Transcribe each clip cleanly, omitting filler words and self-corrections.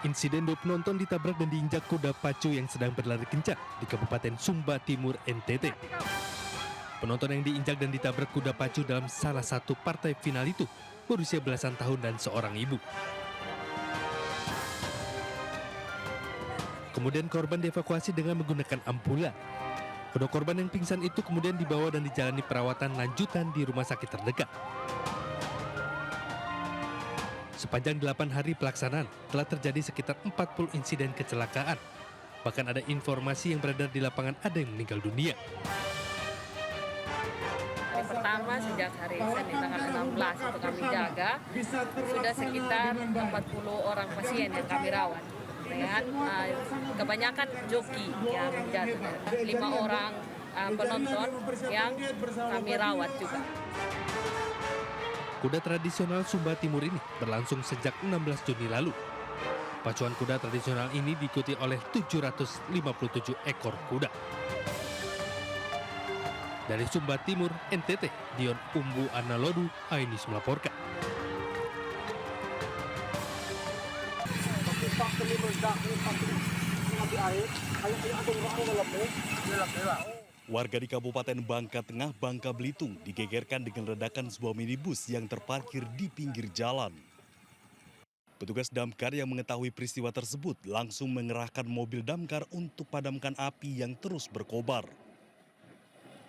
Insiden 2 penonton ditabrak dan diinjak kuda pacu yang sedang berlari kencang di Kabupaten Sumba Timur, NTT. Penonton yang diinjak dan ditabrak kuda pacu dalam salah satu partai final itu berusia belasan tahun dan seorang ibu. Kemudian korban dievakuasi dengan menggunakan ambulan. Kedua korban yang pingsan itu kemudian dibawa dan dijalani perawatan lanjutan di rumah sakit terdekat. Sepanjang 8 hari pelaksanaan, telah terjadi sekitar 40 insiden kecelakaan. Bahkan ada informasi yang beredar di lapangan ada yang meninggal dunia. Hari pertama sejak hari Senin tanggal 16 itu kami jaga, sudah sekitar 40 orang pasien yang kami rawat. Dengan kebanyakan joki yang jatuh, 5 orang penonton yang kami rawat juga. Kuda tradisional Sumba Timur ini berlangsung sejak 16 Juni lalu. Pacuan kuda tradisional ini diikuti oleh 757 ekor kuda. Dari Sumba Timur, NTT, Dion Umbu Analodu, Ainus melaporkan. Warga di Kabupaten Bangka Tengah, Bangka Belitung digegerkan dengan ledakan sebuah minibus yang terparkir di pinggir jalan. Petugas damkar yang mengetahui peristiwa tersebut langsung mengerahkan mobil damkar untuk padamkan api yang terus berkobar.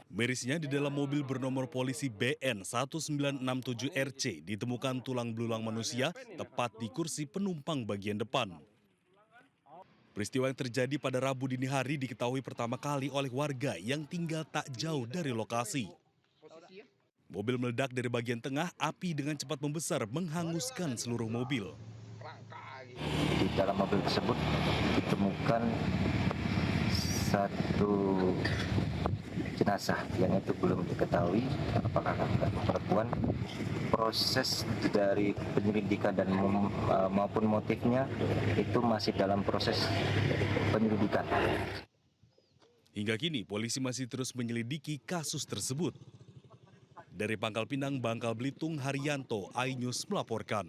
Mirisnya di dalam mobil bernomor polisi BN 1967RC ditemukan tulang belulang manusia tepat di kursi penumpang bagian depan. Peristiwa yang terjadi pada Rabu dini hari diketahui pertama kali oleh warga yang tinggal tak jauh dari lokasi. Mobil meledak dari bagian tengah, api dengan cepat membesar menghanguskan seluruh mobil. Di dalam mobil tersebut ditemukan satu jenazah yang itu belum diketahui apakah perempuan. Proses dari penyelidikan dan maupun motifnya itu masih dalam proses penyelidikan. Hingga kini polisi masih terus menyelidiki kasus tersebut. Dari Pangkal Pinang, Bangka Belitung, Haryanto, Ainus melaporkan.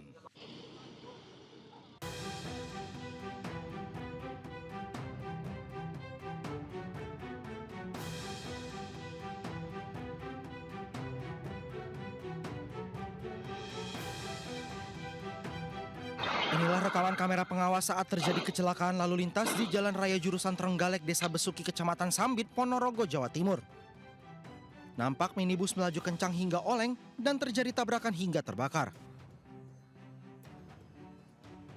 Inilah rekaman kamera pengawas saat terjadi kecelakaan lalu lintas di Jalan Raya Jurusan Trenggalek, Desa Besuki, Kecamatan Sambit, Ponorogo, Jawa Timur. Nampak minibus melaju kencang hingga oleng dan terjadi tabrakan hingga terbakar.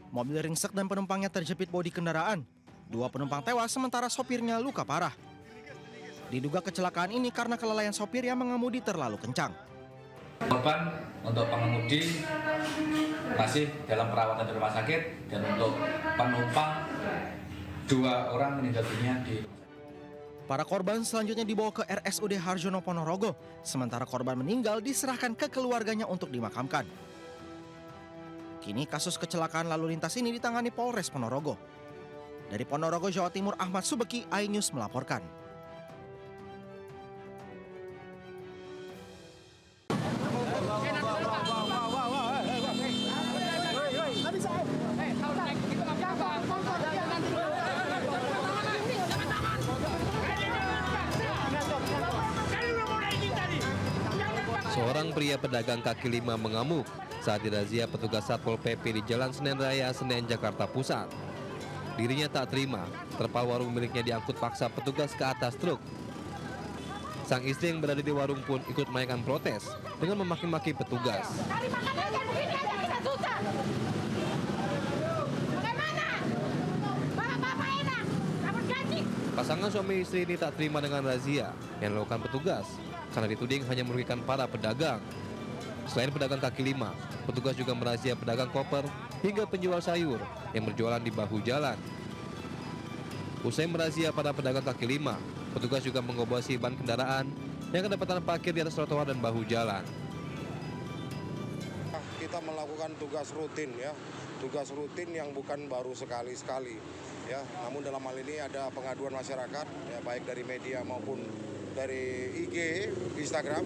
Mobil ringsek dan penumpangnya terjepit bodi kendaraan. 2 penumpang tewas sementara sopirnya luka parah. Diduga kecelakaan ini karena kelalaian sopir yang mengemudi terlalu kencang. Korban untuk pengemudi masih dalam perawatan di rumah sakit dan untuk penumpang 2 orang meninggal dunia di. Para korban selanjutnya dibawa ke RSUD Harjono Ponorogo, sementara korban meninggal diserahkan ke keluarganya untuk dimakamkan. Kini kasus kecelakaan lalu lintas ini ditangani Polres Ponorogo. Dari Ponorogo, Jawa Timur, Ahmad Subeki, iNews melaporkan. Seorang pria pedagang kaki lima mengamuk saat dirazia petugas Satpol PP di Jalan Senen Raya, Senen, Jakarta Pusat. Dirinya tak terima, terpal warung miliknya diangkut paksa petugas ke atas truk. Sang istri yang berada di warung pun ikut menaikkan protes dengan memaki-maki petugas. Pasangan suami istri ini tak terima dengan razia yang dilakukan petugas karena dituding hanya merugikan para pedagang. Selain pedagang kaki lima, petugas juga merazia pedagang koper hingga penjual sayur yang berjualan di bahu jalan. Usai merazia para pedagang kaki lima, petugas juga mengobosi ban kendaraan yang kedapatan parkir di atas trotoar dan bahu jalan. Kita melakukan tugas rutin ya, tugas rutin yang bukan baru sekali-sekali ya. Namun dalam hal ini ada pengaduan masyarakat ya, baik dari media maupun dari IG, Instagram.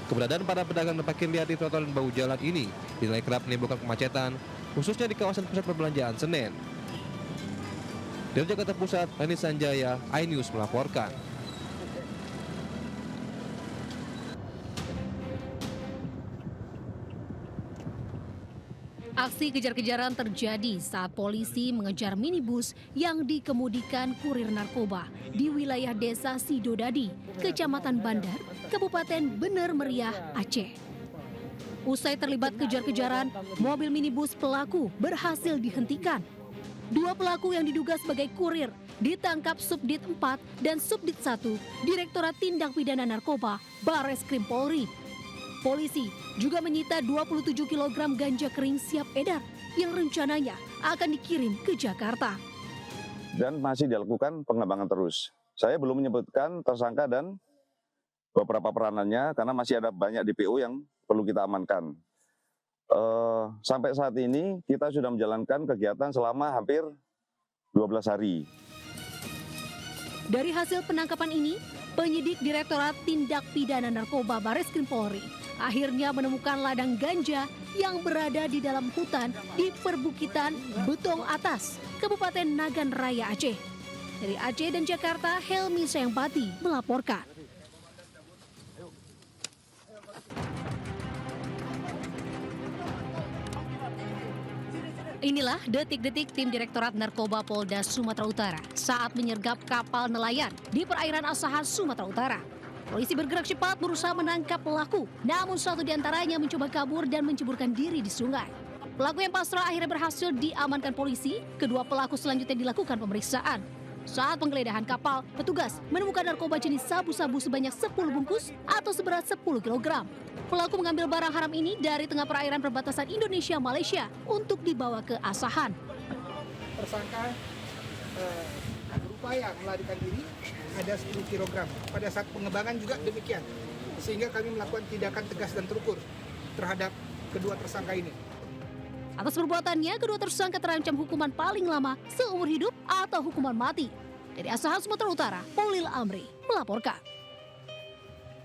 Keberadaan para pedagang dan parkir liar di trotoar dan bahu jalan ini dinilai kerap menimbulkan kemacetan khususnya di kawasan pusat perbelanjaan Senen. Dari Jakarta Pusat, Rani Sanjaya, iNews melaporkan. Aksi kejar-kejaran terjadi saat polisi mengejar minibus yang dikemudikan kurir narkoba di wilayah Desa Sidodadi, Kecamatan Bandar, Kabupaten Bener Meriah, Aceh. Usai terlibat kejar-kejaran, mobil minibus pelaku berhasil dihentikan. Dua pelaku yang diduga sebagai kurir ditangkap Subdit 4 dan Subdit 1 Direktorat Tindak Pidana Narkoba Barreskrim Polri. Polisi juga menyita 27 kg ganja kering siap edar yang rencananya akan dikirim ke Jakarta. Dan masih dilakukan pengembangan terus. Saya belum menyebutkan tersangka dan beberapa peranannya karena masih ada banyak DPO yang perlu kita amankan. Sampai saat ini kita sudah menjalankan kegiatan selama hampir 12 hari. Dari hasil penangkapan ini, penyidik Direktorat Tindak Pidana Narkoba Barreskrim Polri akhirnya menemukan ladang ganja yang berada di dalam hutan di perbukitan Betong Atas, Kabupaten Nagan Raya, Aceh. Dari Aceh dan Jakarta, Helmi Sayangpati melaporkan. Inilah detik-detik tim Direktorat Narkoba Polda Sumatera Utara saat menyergap kapal nelayan di perairan Asahan, Sumatera Utara. Polisi bergerak cepat berusaha menangkap pelaku, namun satu di antaranya mencoba kabur dan menceburkan diri di sungai. Pelaku yang pasrah akhirnya berhasil diamankan polisi, kedua pelaku selanjutnya dilakukan pemeriksaan. Saat penggeledahan kapal, petugas menemukan narkoba jenis sabu-sabu sebanyak 10 bungkus atau seberat 10 kg. Pelaku mengambil barang haram ini dari tengah perairan perbatasan Indonesia-Malaysia untuk dibawa ke Asahan. Tersangka berupaya melarikan diri ada 10 kg. Pada saat pengembangan juga demikian. Sehingga kami melakukan tindakan tegas dan terukur terhadap kedua tersangka ini. Atas perbuatannya, kedua tersangka terancam hukuman paling lama seumur hidup atau hukuman mati. Dari Asahan, Sumatera Utara, Polil Amri melaporkan.